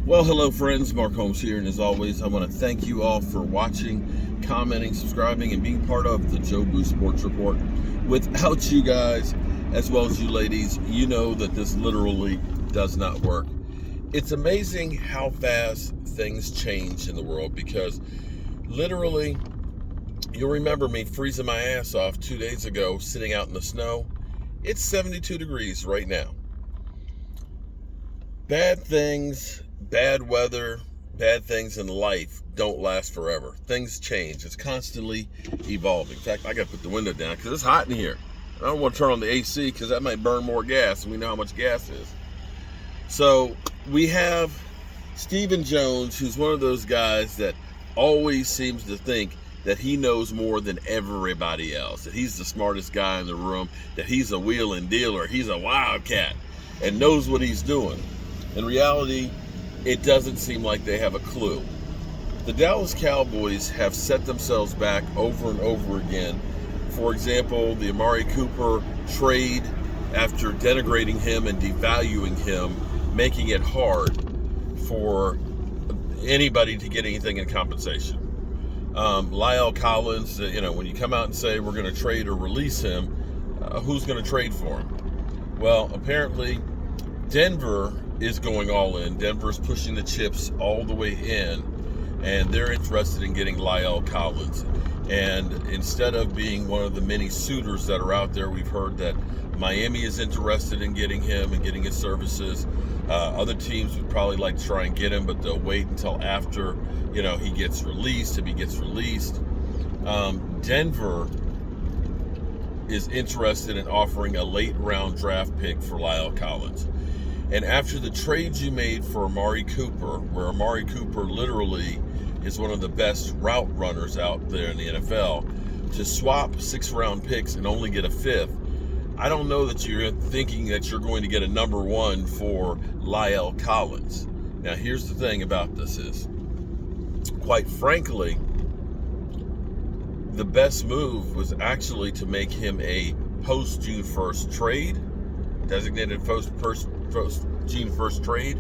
Well, hello, friends. Mark Holmes here, and as always, I want to thank you all for watching, commenting, subscribing, and being part of the Joe Boo Sports Report. Without you guys, as well as you ladies, you know that this literally does not work. It's amazing how fast things change in the world because literally, you'll remember me freezing my ass off 2 days ago sitting out in the snow. It's 72 degrees right now. Bad things, bad weather, bad things in life don't last forever. Things change. It's constantly evolving. In fact, I got to put the window down because it's hot in here. I don't want to turn on the AC because that might burn more gas, and we know how much gas is. So we have Stephen Jones, who's one of those guys that always seems to think that he knows more than everybody else, that he's the smartest guy in the room, that he's a wheeling dealer, he's a wildcat, and knows what he's doing. In reality, it doesn't seem like they have a clue. The Dallas Cowboys have set themselves back over and over again. For example, the Amari Cooper trade, after denigrating him and devaluing him, making it hard for anybody to get anything in compensation. La'el Collins, when you come out and say we're going to trade or release him, who's going to trade for him? Well, apparently Denver is going all in. Denver's pushing the chips all the way in, and they're interested in getting La'el Collins. And instead of being one of the many suitors that are out there, we've heard that Miami is interested in getting him and getting his services. Other teams would probably like to try and get him, but they'll wait until after, he gets released, if he gets released. Denver is interested in offering a late round draft pick for La'el Collins. And after the trades you made for Amari Cooper, where Amari Cooper literally is one of the best route runners out there in the NFL, to swap 6-round picks and only get a 5th, I don't know that you're thinking that you're going to get a number 1 for La'el Collins. Now, here's the thing about this is, quite frankly, the best move was actually to make him a post-June 1st trade, designated post-June 1st trade,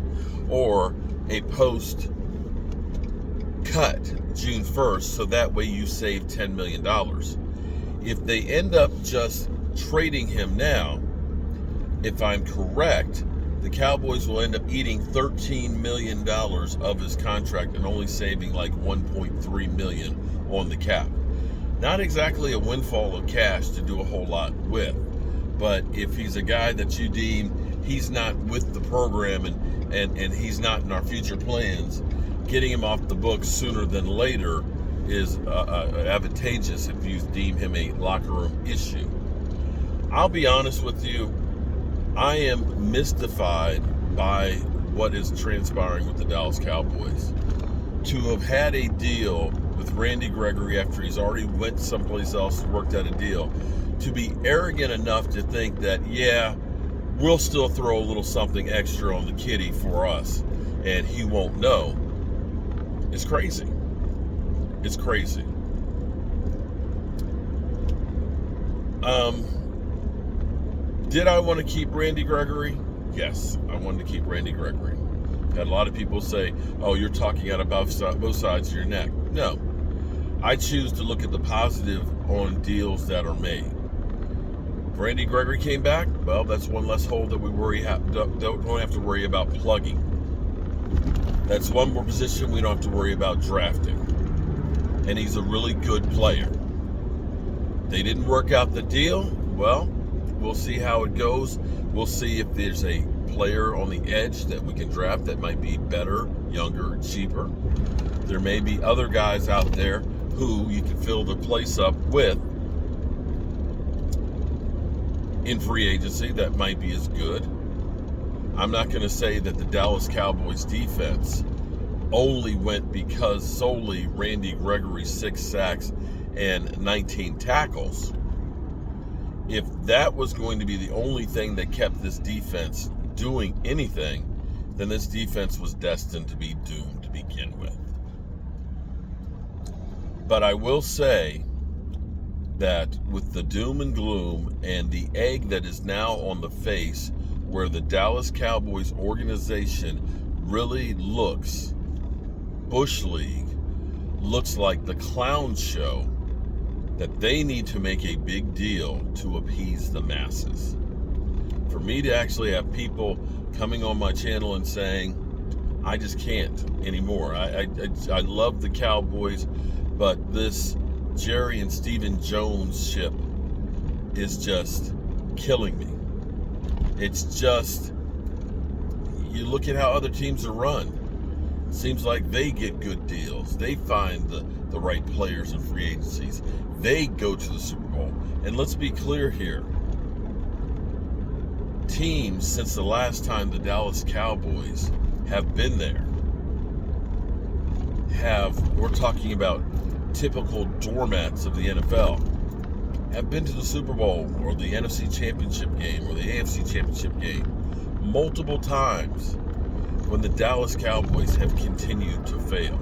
or a post-cut June 1st, so that way you save $10 million. If they end up just trading him now, if I'm correct, the Cowboys will end up eating $13 million of his contract and only saving like $1.3 million on the cap. Not exactly a windfall of cash to do a whole lot with, but if he's a guy that you deem he's not with the program and he's not in our future plans, getting him off the books sooner than later is advantageous if you deem him a locker room issue. I'll be honest with you, I am mystified by what is transpiring with the Dallas Cowboys. To have had a deal with Randy Gregory after he's already went someplace else and worked out a deal, to be arrogant enough to think that, we'll still throw a little something extra on the kitty for us and he won't know, it's crazy. It's crazy. Did I want to keep Randy Gregory? Yes, I wanted to keep Randy Gregory. Had a lot of people say, oh, you're talking out of both sides of your neck. No, I choose to look at the positive on deals that are made. Randy Gregory came back, well, that's one less hole that we don't have to worry about plugging. That's one more position we don't have to worry about drafting. And he's a really good player. They didn't work out the deal. Well, we'll see how it goes. We'll see if there's a player on the edge that we can draft that might be better, younger, cheaper. There may be other guys out there who you can fill the place up with in free agency that might be as good. I'm not going to say that the Dallas Cowboys defense only went because solely Randy Gregory's 6 sacks and 19 tackles. If that was going to be the only thing that kept this defense doing anything, then this defense was destined to be doomed to begin with. But I will say that with the doom and gloom and the egg that is now on the face, where the Dallas Cowboys organization really looks, Bush League looks like the clown show that they need to make a big deal to appease the masses. For me to actually have people coming on my channel and saying, I just can't anymore. I love the Cowboys, but this Jerry and Stephen Jones ship is just killing me. It's just, you look at how other teams are run. It seems like they get good deals. They find the right players in free agencies. They go to the Super Bowl. And let's be clear here. Teams, since the last time the Dallas Cowboys have been there, we're talking about typical doormats of the NFL, have been to the Super Bowl or the NFC Championship game or the AFC Championship game multiple times when the Dallas Cowboys have continued to fail.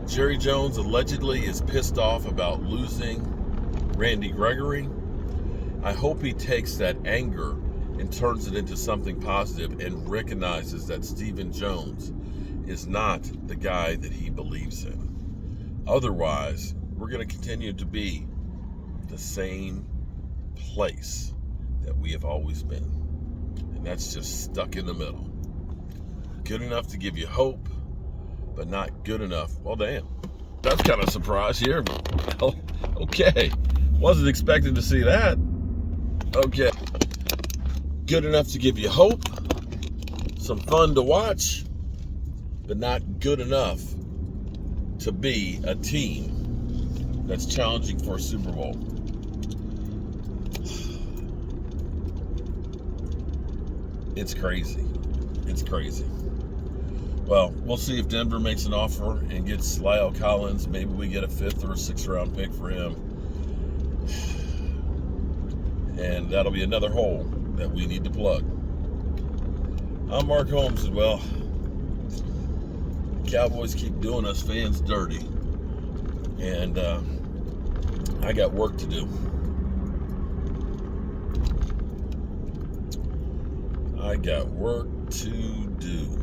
Jerry Jones allegedly is pissed off about losing Randy Gregory. I hope he takes that anger and turns it into something positive and recognizes that Stephen Jones is not the guy that he believes in. Otherwise, we're going to continue to be the same place that we have always been. And that's just stuck in the middle. Good enough to give you hope, but not good enough. Well, damn. That's kind of a surprise here. Well, okay. Wasn't expecting to see that. Okay. Good enough to give you hope, some fun to watch, but not good enough to be a team that's challenging for a Super Bowl. It's crazy. It's crazy. Well, we'll see if Denver makes an offer and gets Lyle Collins. Maybe we get a 5th or a 6th round pick for him. And that'll be another hole that we need to plug. I'm Mark Holmes as well. Cowboys keep doing us fans dirty. And I got work to do. I got work to do.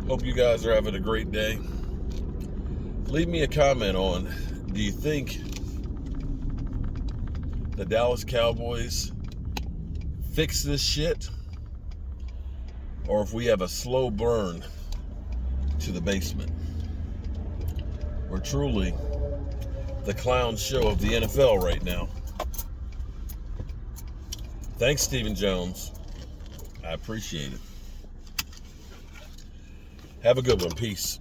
Hope you guys are having a great day. Leave me a comment on, do you think the Dallas Cowboys fix this shit? Or if we have a slow burn to the basement? We're truly the clown show of the NFL right now. Thanks, Stephen Jones. I appreciate it. Have a good one. Peace.